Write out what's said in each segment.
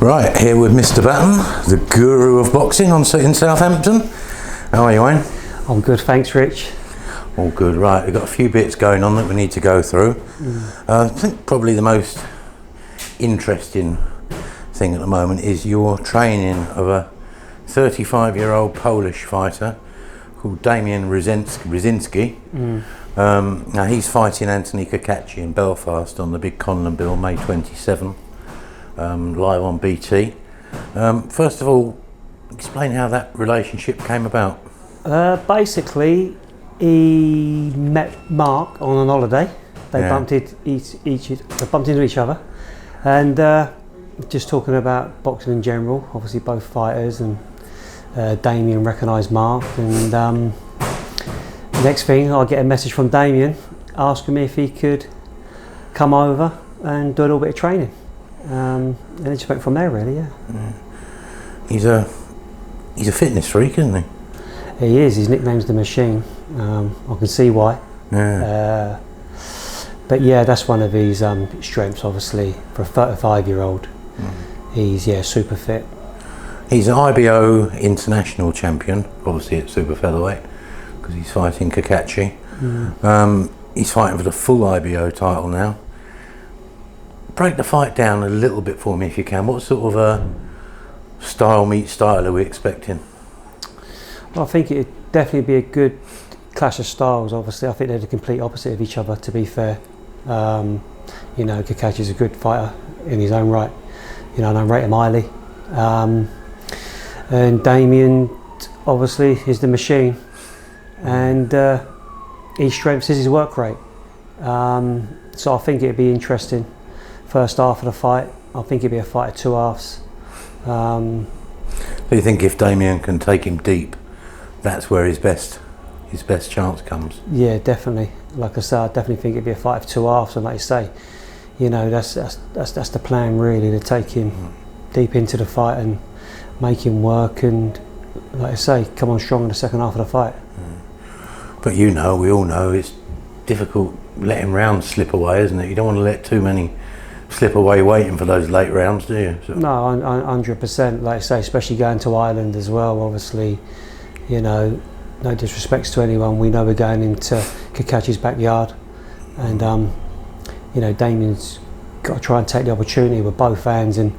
Right, here with Mr. Batten, the guru of boxing in Southampton. How are you, Wayne? I'm good, thanks, Rich. All good. Right, we've got a few bits going on that we need to go through. I think probably the most interesting thing at the moment is your training of a 35-year-old Polish fighter called Damian Brzezinski. Now he's fighting Anthony Cacace in Belfast on the big Conlon Bill, May 27, live on BT. First of all, explain how that relationship came about. Basically, he met Mark on an holiday. They bumped into each other, and just talking about boxing in general. Obviously, both fighters, and Damian recognised Mark, and next thing, I get a message from Damian asking me if he could come over and do a little bit of training, and it just went from there, really. Yeah. He's a fitness freak, isn't he? He is. His nickname's the Machine. I can see why. Yeah. But yeah, that's one of his strengths, obviously, for a 35-year-old. He's super fit. He's an IBO international champion, obviously at super featherweight, because he's fighting Cacace. He's fighting for the full IBO title now. Break the fight down a little bit for me if you can. What sort of a style meet style are we expecting? Well, I think it'd definitely be a good clash of styles. Obviously, I think they're the complete opposite of each other, to be fair. Cacace is a good fighter in his own right. And I rate him highly. And Damian, obviously, is the Machine. And his strength is his work rate. So I think it'd be interesting. First half of the fight, I think it'd be a fight of two halves. Do you think if Damian can take him deep, that's where his best chance comes? Yeah, definitely. Like I said, I definitely think it'd be a fight of two halves, and like you say, that's the plan, really, to take him deep into the fight and make him work, and like I say, come on strong in the second half of the fight. But we all know it's difficult letting rounds slip away, isn't it? You don't want to let too many slip away waiting for those late rounds, do you? So. No, 100%. Like I say, especially going to Ireland as well. Obviously, no disrespects to anyone. We know we're going into Cacace's backyard, and Damian's got to try and take the opportunity with both hands, and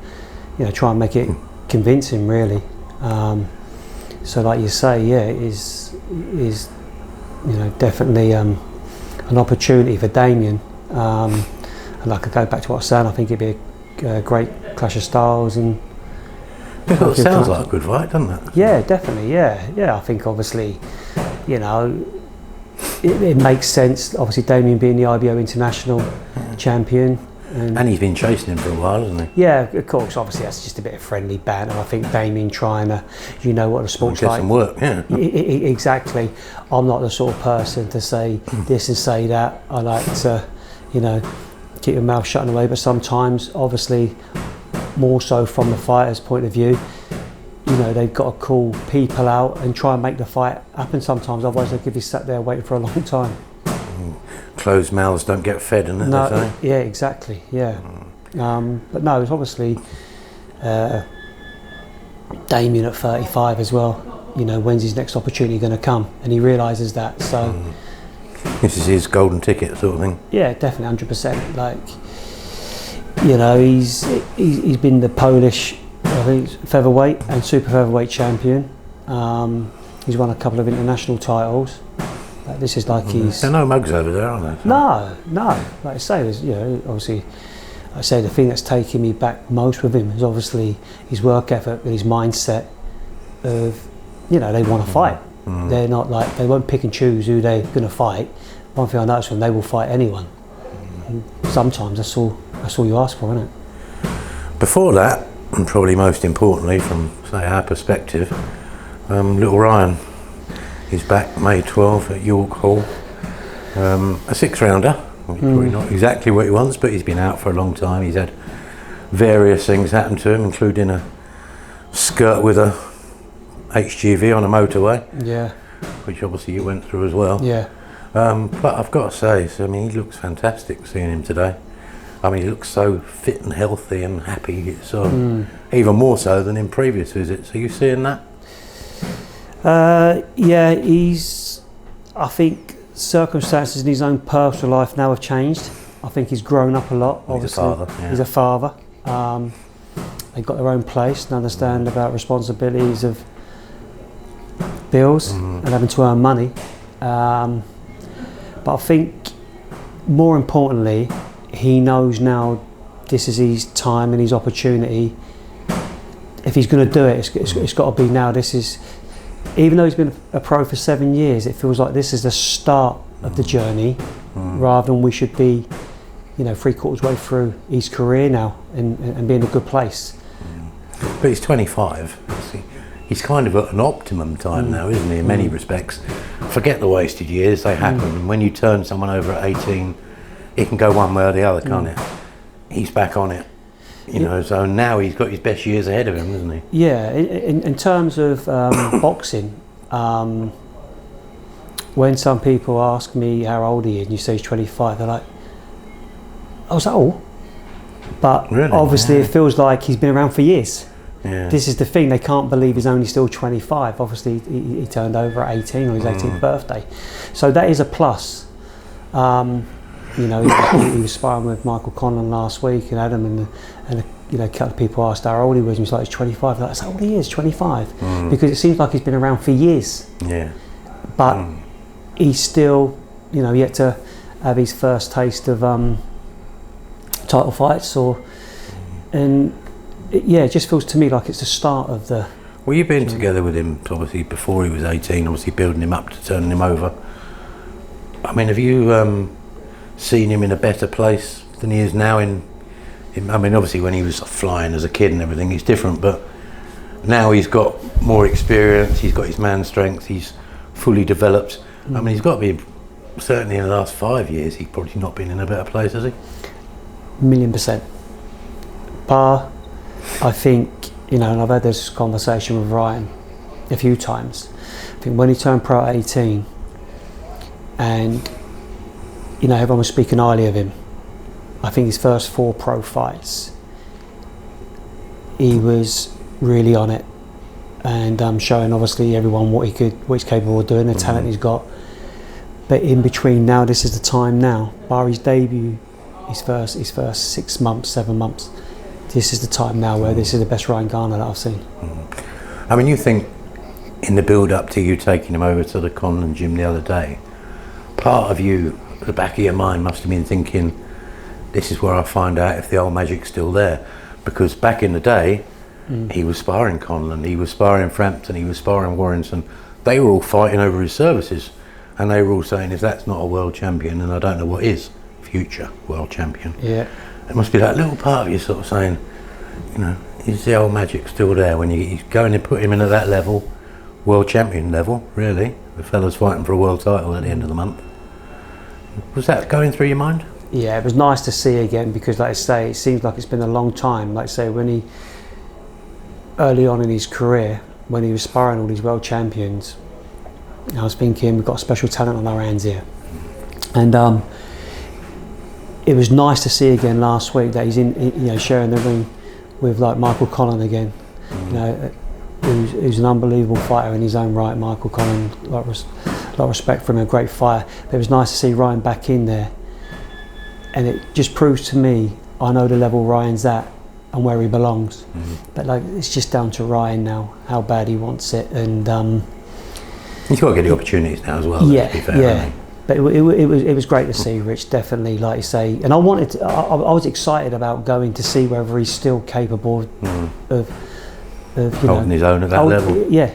try and make it convincing, really. So, like you say, it is definitely an opportunity for Damian. And like I go back to what I was saying, I think it'd be a great clash of styles, and it sounds like a good fight, doesn't it? Yeah, definitely. Yeah. I think obviously, it makes sense. Obviously, Damian being the IBO international champion, and he's been chasing him for a while, hasn't he? Yeah, of course. Obviously, that's just a bit of friendly banter. I think Damian trying to, what the sport's get like. Some work, yeah. Exactly. I'm not the sort of person to say this and say that. I like to, keep your mouth shut in a way, but sometimes, obviously, more so from the fighter's point of view, they've got to call people out and try and make the fight happen sometimes, otherwise they could be sat there waiting for a long time. Closed mouths don't get fed, isn't it? No, yeah, exactly, yeah. But no, it's obviously Damian at 35 as well. When's his next opportunity going to come? And he realises that, so... This is his golden ticket, sort of thing. Yeah, definitely, 100%. Like, he's been the Polish, I think, featherweight and super featherweight champion. He's won a couple of international titles. This is like he's. There are no mugs over there, are there? No. Like I say, there's, obviously, the thing that's taken me back most with him is obviously his work ethic and his mindset of, they want to fight. They're not like, they won't pick and choose who they're going to fight. One thing I noticed when they will fight anyone. And sometimes that's all you ask for, isn't it? Before that, and probably most importantly from, say, our perspective, little Ryan is back May 12 at York Hall. A six-rounder, probably not exactly what he wants, but he's been out for a long time. He's had various things happen to him, including a skirt with a HGV on a motorway, which obviously you went through as well. Yeah. But I've got to say, he looks fantastic seeing him today. I mean, he looks so fit and healthy and happy. It's even more so than in previous visits. Are you seeing that? Yeah, I think circumstances in his own personal life now have changed. I think he's grown up a lot. He's obviously. a father. Yeah. He's a father. They've got their own place and understand about responsibilities of bills and having to earn money. But I think more importantly, he knows now this is his time and his opportunity. If he's going to do it, it's got to be now. This is, even though he's been a pro for 7 years, it feels like this is the start of the journey, rather than we should be, 3/4 way through his career now and be in a good place. But he's 25. He's kind of at an optimum time now, isn't he, in many respects. Forget the wasted years, they happen. And when you turn someone over at 18, it can go one way or the other, can't it? He's back on it. So now he's got his best years ahead of him, isn't he? Yeah, in terms of boxing, when some people ask me how old he is and you say he's 25, they're like, I was like, oh. But really? Obviously it feels like he's been around for years. Yeah. This is the thing, they can't believe he's only still 25. Obviously he turned over at 18 on his 18th birthday. So that is a plus. He was sparring with Michael Conlon last week and Adam and a couple of people asked how old he was and he was like, he's 25. That's how old he is, 25. Because it seems like he's been around for years. Yeah. But he's still, yet to have his first taste of title fights it just feels to me like it's the start of the... Well, you've been together with him obviously before he was 18, obviously building him up to turning him over. I mean, have you seen him in a better place than he is now I mean, obviously when he was flying as a kid and everything, he's different, but now he's got more experience, he's got his man strength, he's fully developed. I mean, he's got to be, certainly in the last 5 years, he's probably not been in a better place, has he? 1,000,000%. Bar, I think, and I've had this conversation with Ryan a few times. I think when he turned pro at 18 and everyone was speaking highly of him, I think his first 4 pro fights he was really on it and showing obviously everyone what he's capable of doing, the talent he's got. But in between now, this is the time now, bar his debut, his first 6 months, 7 months, this is the time now where this is the best Ryan Garner that I've seen. I mean, you think in the build up to you taking him over to the Conlon gym the other day, part of you, at the back of your mind, must have been thinking, this is where I find out if the old magic's still there. Because back in the day, he was sparring Conlon, he was sparring Frampton, he was sparring Warrington. They were all fighting over his services. And they were all saying, if that's not a world champion, then I don't know what is future world champion. Yeah. It must be that little part of you sort of saying, is the old magic still there when you go in and put him in at that level, world champion level, really? The fella's fighting for a world title at the end of the month. Was that going through your mind? Yeah, it was nice to see again because, like I say, it seems like it's been a long time. Like I say, when he, early on in his career, when he was sparring all these world champions, I was thinking, we've got special talent on our hands here. And it was nice to see again last week that he's sharing the ring with like Michael Conlon again. Who's an unbelievable fighter in his own right. Michael Conlon, a lot of respect for him, a great fighter. But it was nice to see Ryan back in there, and it just proves to me I know the level Ryan's at and where he belongs. But like, it's just down to Ryan now how bad he wants it, and he's got to get the opportunities now as well. Yeah, to be fair, yeah. But it was great to see Rich, definitely, like you say. And I was excited about going to see whether he's still capable of holding his own at that level. Yeah.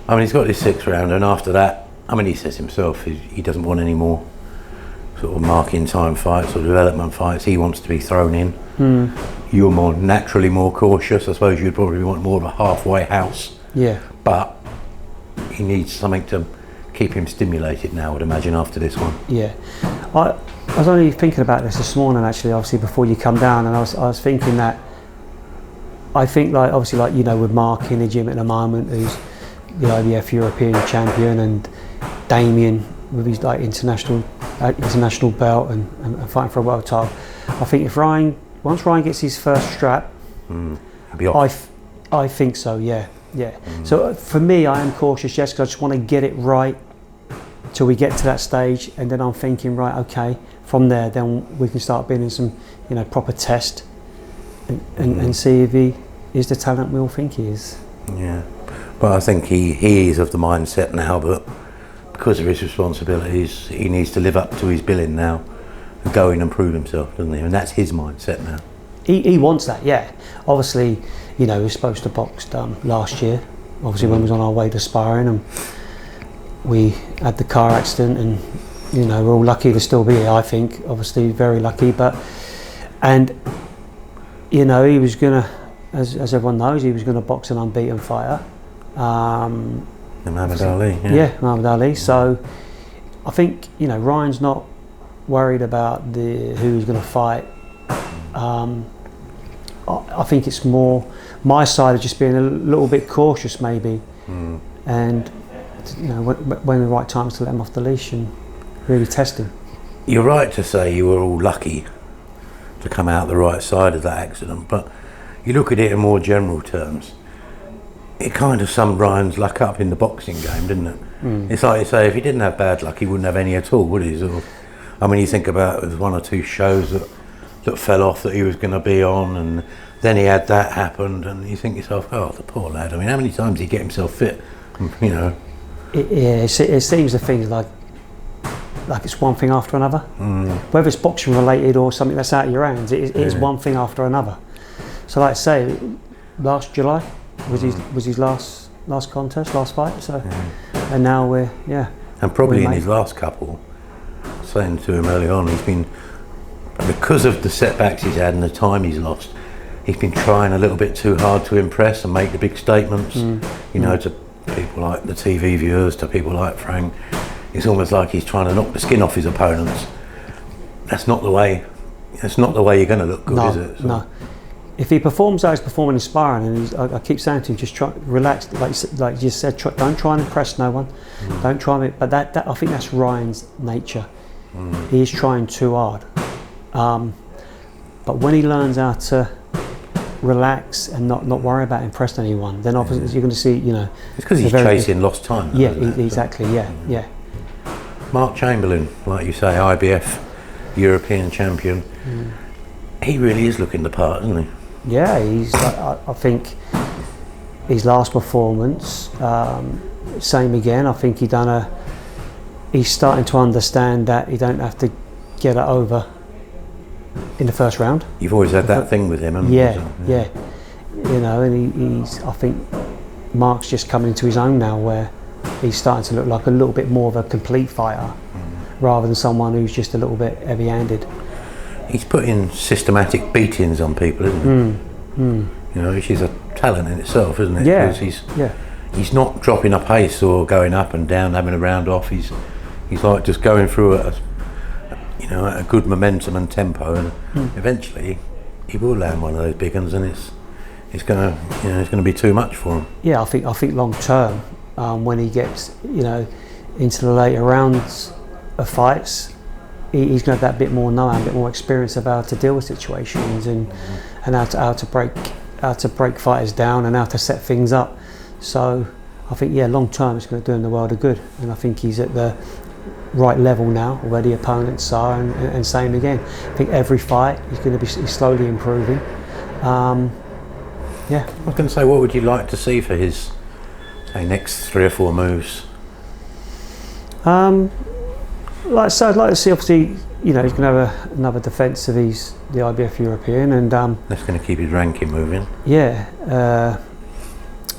I mean, he's got this 6th round, and after that, I mean, he says himself he doesn't want any more sort of marking time fights or development fights. He wants to be thrown in. You're naturally more cautious. I suppose you'd probably want more of a halfway house. Yeah. But he needs something to keep him stimulated now, I would imagine, after this one. Yeah. I was only thinking about this morning, actually, obviously, before you come down, and I was thinking that I think, like, obviously, like, with Mark in the gym at the moment, who's the IBF European champion, and Damian with his like international international belt and fighting for a world title. I think if once Ryan gets his first strap, he'll be off. I think so. Yeah. So for me, I am cautious, yes, because I just want to get it right till we get to that stage, and then I'm thinking, right, okay, from there, then we can start building some, proper test and see if he is the talent we all think he is. Yeah, but I think he is of the mindset now that because of his responsibilities, he needs to live up to his billing now and go in and prove himself, doesn't he? And that's his mindset now. He wants that, yeah. Obviously, he was supposed to box last year, obviously when we was on our way to sparring, and we had the car accident, and we're all lucky to still be here, I think, obviously very lucky, and he was gonna, as everyone knows, he was gonna box an unbeaten fighter. Muhammad Ali. Yeah, Muhammad Ali. So I think Ryan's not worried about who he's going to fight. I think it's more my side of just being a little bit cautious, maybe, and when the right time is to let him off the leash and really test him. You're right to say you were all lucky to come out the right side of that accident, but you look at it in more general terms. It kind of summed Ryan's luck up in the boxing game, didn't it? It's like you say, if he didn't have bad luck, he wouldn't have any at all, would he? I mean, you think about it, there's one or two shows that fell off that he was going to be on, and then he had that happened, and you think to yourself, oh, the poor lad. I mean, how many times did he get himself fit? It seems the things like it's one thing after another. Whether it's boxing related or something that's out of your hands, it is one thing after another. So, like I say, last July was his last contest, last fight. So, and now we're and probably in his last couple, saying to him early on, he's been, because of the setbacks he's had and the time he's lost, he's been trying a little bit too hard to impress and make the big statements. To people like the TV viewers, to people like Frank. It's almost like he's trying to knock the skin off his opponents. That's not the way you're going to look good, is it? No. If he performs how he's performing in sparring, and I keep saying to him, just try, relax, like you just said, don't try and impress no one. Don't try it. But that I think that's Ryan's nature. He is trying too hard. But when he learns how to relax and not worry about impressing anyone, then obviously you're going to see, It's because he's chasing lost time. Yeah, exactly. Yeah. Mark Chamberlain, like you say, IBF European champion. He really is looking the part, isn't he? Yeah, I think his last performance, same again. I think he's starting to understand that he don't have to get it over in the first round. You've always had that thing with him, haven't you? Yeah. And I think Mark's just coming into his own now, where he's starting to look like a little bit more of a complete fighter, rather than someone who's just a little bit heavy-handed. He's putting systematic beatings on people, isn't he? Which is a talent in itself, isn't it? Yeah. Because he's not dropping a pace or going up and down, having a round off. He's like just going through at a good momentum and tempo, and eventually he will land one of those big ones, and it's going to be too much for him. Yeah, I think long term, when he gets into the later rounds of fights, he's going to have that bit more know-how, a bit more experience of how to deal with situations and how to break fighters down and how to set things up. So I think long term it's going to do him the world of good, and I think he's at the right level now where the opponents are, and same again. I think every fight he's slowly improving. I was going to say, what would you like to see for his next 3 or 4 moves? I'd like to see, obviously, he's going to have another defence of the IBF European, and that's going to keep his ranking moving.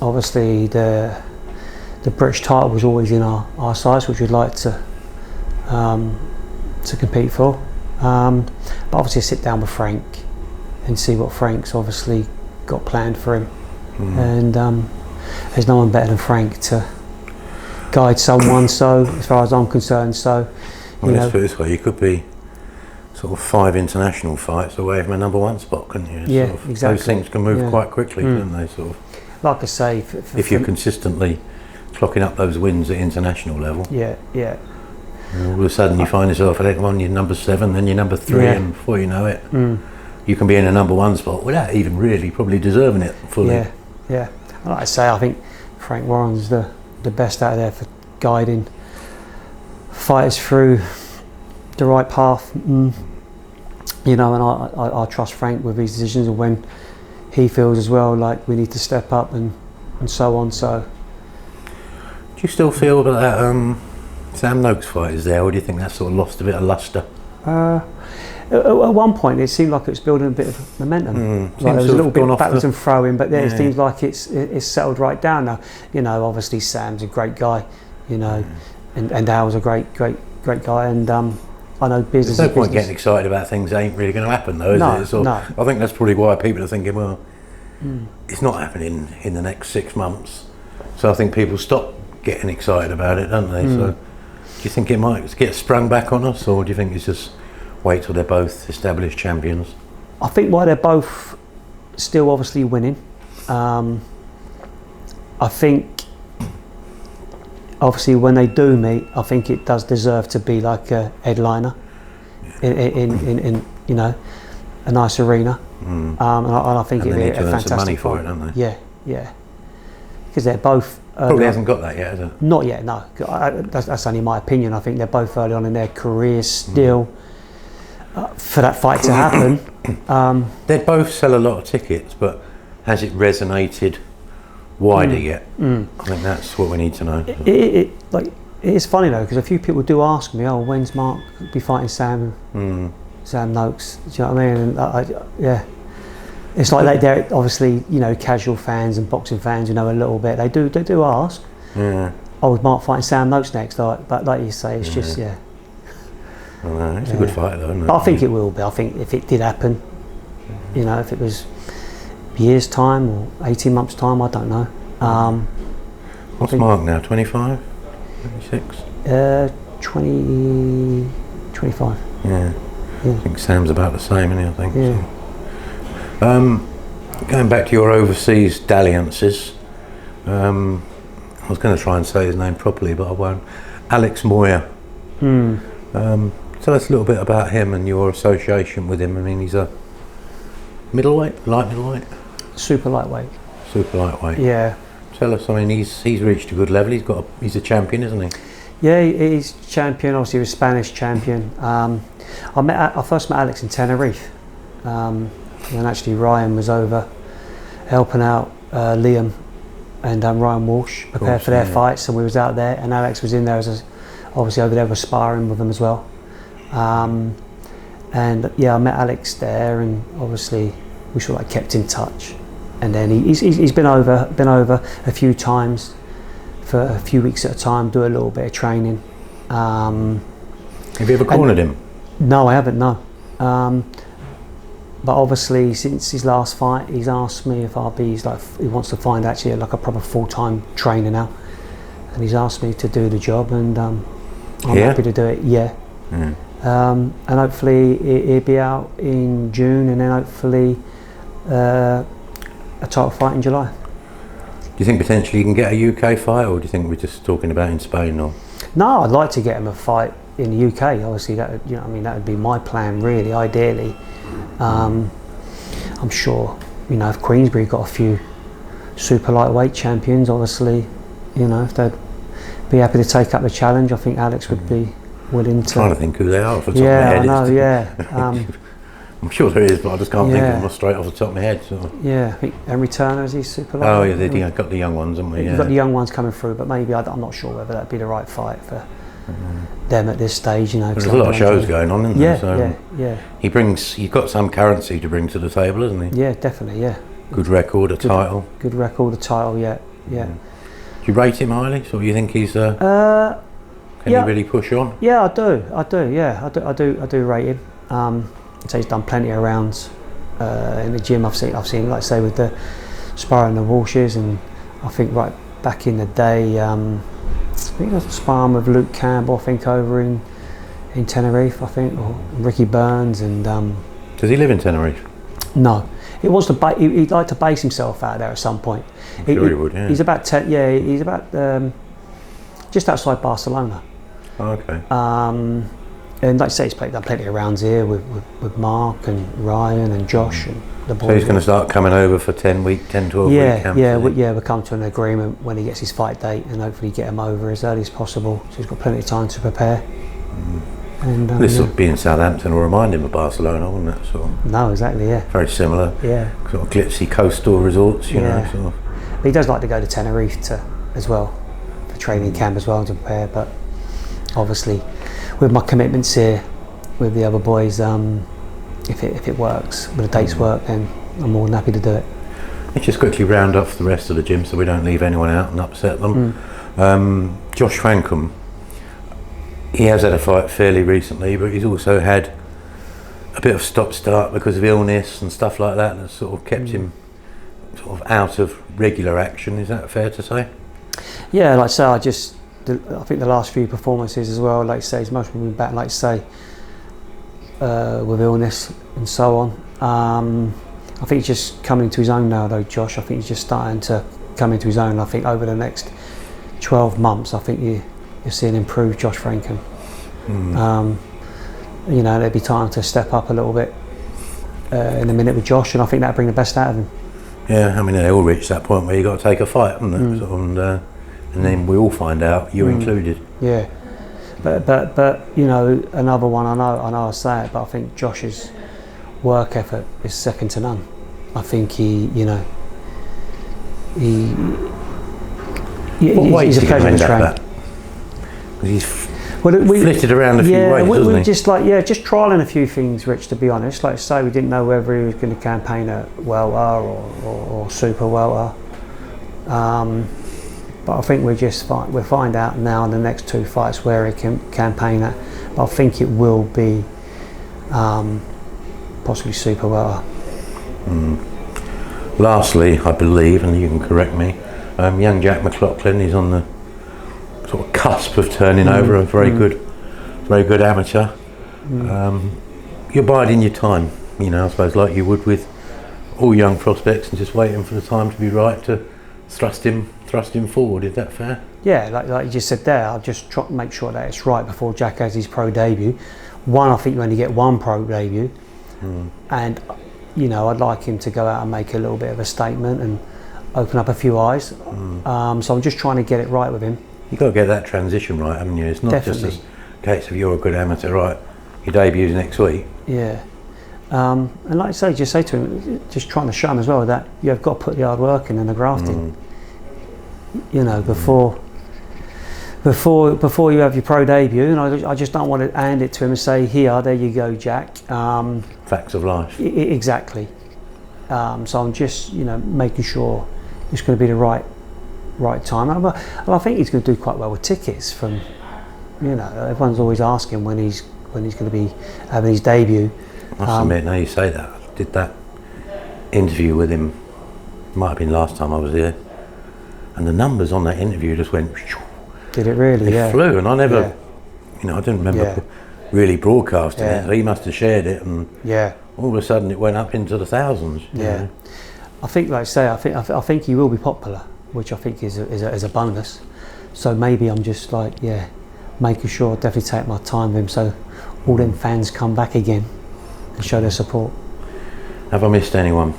Obviously the British title was always in our sights, which we'd like to compete for. But obviously sit down with Frank and see what Frank's obviously got planned for him. And there's no one better than Frank to guide someone, so as far as I'm concerned. So let's put it this way, you could be sort of 5 international fights away from a #1 spot, couldn't you? Yeah, exactly. Those things can move quite quickly, couldn't they? Like I say, if you're consistently clocking up those wins at international level. Yeah. And all of a sudden you find yourself at one, you're number 7, then you're number 3, and before you know it, you can be in a number 1 spot without even really probably deserving it fully. Yeah. Like I say, I think Frank Warren's the best out there for guiding fighters through the right path. You know, and I trust Frank with his decisions, and when he feels as well like we need to step up and so on. So, do you still feel that Sam Noakes fight is there, or do you think that sort of lost a bit of lustre? At one point, it seemed like it was building a bit of momentum. Like there was a little bit of backwards and throwing, but it seems like it's settled right down now. You know, obviously Sam's a great guy, you know, and Al's a great guy, and I know business. There's no point getting excited about things that ain't really going to happen, though, is it? So no. I think that's probably why people are thinking, well, it's not happening in the next 6 months. So I think people stop getting excited about it, don't they? So do you think it might get sprung back on us, or do you think it's just wait till they're both established champions? I think while they're both still obviously winning, I think obviously when they do meet, I think it does deserve to be like a headliner in you know, a nice arena. And I think it'd be a fantastic some money fight. for it, don't they? Yeah. Because they're both probably hasn't got that yet, has it? Not yet, no. That's only my opinion. I think they're both early on in their careers still. For that fight to happen, They'd both sell a lot of tickets, but has it resonated wider yet? I think that's what we need to know. It is funny though, because a few people do ask me, "Oh, when's Mark be fighting Sam Noakes?" Do you know what I mean? And it's like they're obviously, you know, casual fans and boxing fans, you know, a little bit. They do ask. Yeah. Oh, is Mark fighting Sam Noakes next? But like you say, it's just It's a good fight though, isn't it? I think it will be. I think if it did happen, you know, if it was years time or 18 months time, I don't know. What's Mark now, 25? 26? 25. Yeah. I think Sam's about the same, isn't he, I think. Yeah. So. Going back to your overseas dalliances, I was going to try and say his name properly, but I won't. Alex Moyer. Tell us a little bit about him and your association with him. I mean, he's a middleweight, light middleweight? Super lightweight. Super lightweight. Yeah. Tell us, I mean, he's reached a good level. He's a champion, isn't he? Yeah, he's champion. Obviously, he was Spanish champion. I first met Alex in Tenerife, when actually Ryan was over helping out Liam and Ryan Walsh prepare for their fights, and we was out there, and Alex was in there obviously over there was sparring with them as well. And yeah, I met Alex there, and obviously we sort of like kept in touch. And then he's been over a few times for a few weeks at a time, do a little bit of training. Have you ever cornered him? No, I haven't. No. But obviously, since his last fight, he's asked me if he wants to find actually like a proper full-time trainer now, and he's asked me to do the job, and I'm happy to do it. Yeah. And hopefully he'll be out in June, and then hopefully a title fight in July. Do you think potentially you can get a UK fight, or do you think we're just talking about in Spain? Or no, I'd like to get him a fight in the UK. Obviously, that would be my plan, really, ideally. I'm sure, if Queensbury got a few super lightweight champions, obviously, if they'd be happy to take up the challenge, I think Alex would be willing to. I'm trying to think who they are off the top of my head. Yeah, I know, I'm sure there is, but I just can't think of them straight off the top of my head. So. Yeah, I think Henry Turner, is he super lightweight? Oh yeah, they've got the young ones, haven't we? You've got the young ones coming through, but maybe I'm not sure whether that'd be the right fight for them at this stage. There's a lot of shows going on, isn't there? So yeah. He's got some currency to bring to the table, hasn't he? Yeah, definitely, yeah. Good record, a title. Good record, a title, yeah. Do you rate him highly? So you think he's can he really push on? Yeah, I do. I do rate him. I'd say he's done plenty of rounds in the gym. I've seen, like I say, with the sparring the Walshes, and I think right back in the day, I think I was sparring with Luke Campbell, I think over in Tenerife, I think, or Ricky Burns, and does he live in Tenerife? No, it was he'd like to base himself out there at some point. I'm sure he would. Yeah. He's about just outside Barcelona. Okay. And like I say, he's done plenty of rounds here with Mark and Ryan and Josh and the boys. So he's going to start coming over for 10, 12 week camps? We'll come to an agreement when he gets his fight date and hopefully get him over as early as possible. So he's got plenty of time to prepare. And, this would be in Southampton will remind him of Barcelona, wouldn't it? Sort of. No, exactly, yeah. Very similar. Yeah. Sort of glitzy coastal resorts, you know. Sort of. But he does like to go to Tenerife as well, for training camp as well to prepare. But obviously, with my commitments here with the other boys, if it works, with the dates work, then I'm more than happy to do it. Let's just quickly round off the rest of the gym so we don't leave anyone out and upset them. Josh Frankham, he has had a fight fairly recently, but he's also had a bit of stop-start because of illness and stuff like that that's sort of kept him sort of out of regular action. Is that fair to say? Yeah, like I say, I think the last few performances as well, like you say, he's mostly been back, like you say, with illness and so on. I think he's just coming into his own now though, Josh. I think he's just starting to come into his own. I think over the next 12 months, I think you'll see an improved Josh Frankham. You know, there'll be time to step up a little bit in a minute with Josh, and I think that'll bring the best out of him. Yeah, I mean, they all reach that point where you've got to take a fight, haven't they? And then we all find out, you included. Yeah, but you know, another one, I know I say it, but I think Josh's work effort is second to none. I think he's a pleasure to train. He's flitted around a few ways, we hasn't he? just trialling a few things, Rich, to be honest. Like I say, we didn't know whether he was going to campaign at welter or super welter. But I think we'll find out now in the next 2 fights where he can campaign at. But I think it will be possibly super welter. Lastly, I believe, and you can correct me, young Jack McLaughlin is on the sort of cusp of turning over, a very good amateur. You're biding your time, you know, I suppose, like you would with all young prospects, and just waiting for the time to be right to thrust him forward. Is that fair? Yeah, like you just said there, I'll just try to make sure that it's right before Jack has his pro debut. I think you only get one pro debut, and you know, I'd like him to go out and make a little bit of a statement and open up a few eyes. So I'm just trying to get it right with him. You've got to get that transition right, haven't you? It's not Definitely. just a case of you're a good amateur, right? Your debut's next week. Yeah. And like I say, just say to him, just trying to show him as well that you've got to put the hard work in and the grafting. You know, before you have your pro debut, and I just don't want to hand it to him and say, there you go, Jack. Facts of life. Exactly. So I'm just, you know, making sure it's going to be the right time. And I think he's going to do quite well with tickets. From, you know, everyone's always asking when he's going to be having his debut. I must admit, now you say that, I did that interview with him, might have been last time I was here, and the numbers on that interview just went. Did it really? It flew, and I never, you know, I didn't remember really broadcasting it. So he must have shared it, and all of a sudden it went up into the thousands. You know? I think, like I say, I think he will be popular, which I think is a bonus. So maybe I'm just like, making sure I definitely take my time with him, so all them fans come back again and show their support. Have I missed anyone?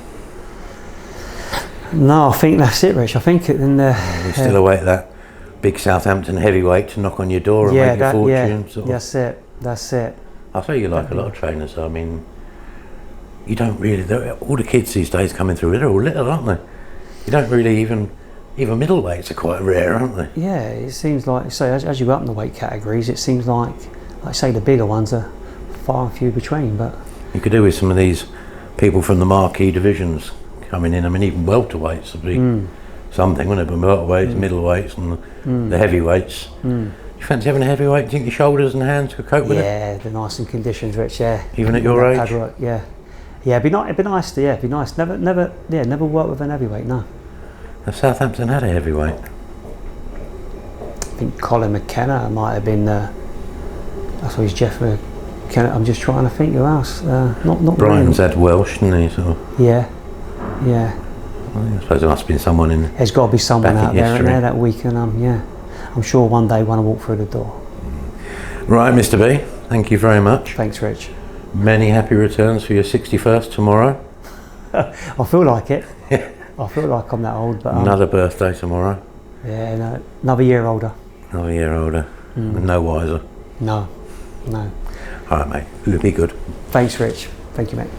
No, I think that's it, Rich. I think we still await that big Southampton heavyweight to knock on your door and make your fortune. That's it. I say you like a lot of trainers. I mean, you don't really. All the kids these days coming through, they're all little, aren't they? You don't really even middleweights are quite rare, aren't they? Yeah, it seems like, say, as you go up in the weight categories, it seems like say, the bigger ones are far and few between. But you could do with some of these people from the marquee divisions coming in. I mean, even welterweights would be something, wouldn't it? But welterweights, middleweights, and the heavyweights. You fancy having a heavyweight? Do you think your shoulders and hands could cope with it? Yeah, they're nice in conditions, Rich. Yeah. Even at your age? Yeah. It'd be nice. It'd be nice. Never worked with an heavyweight. No. Has Southampton had a heavyweight? I think Colin McKenna might have been. That's what he's Jeff McKenna. I'm just trying to think who else. Not Brian's really. had Welsh, didn't he? So. Yeah. I suppose there must have been someone in. There's got to be someone out there that we can. I'm sure one day when I walk through the door. Right, Mr. B, thank you very much. Thanks, Rich. Many happy returns for your 61st tomorrow. I feel like it. I feel like I'm that old, but Another birthday tomorrow. yeah, no, another year older. Another year older. And no wiser. No. All right, mate. It'll be good. Thanks, Rich. Thank you, mate.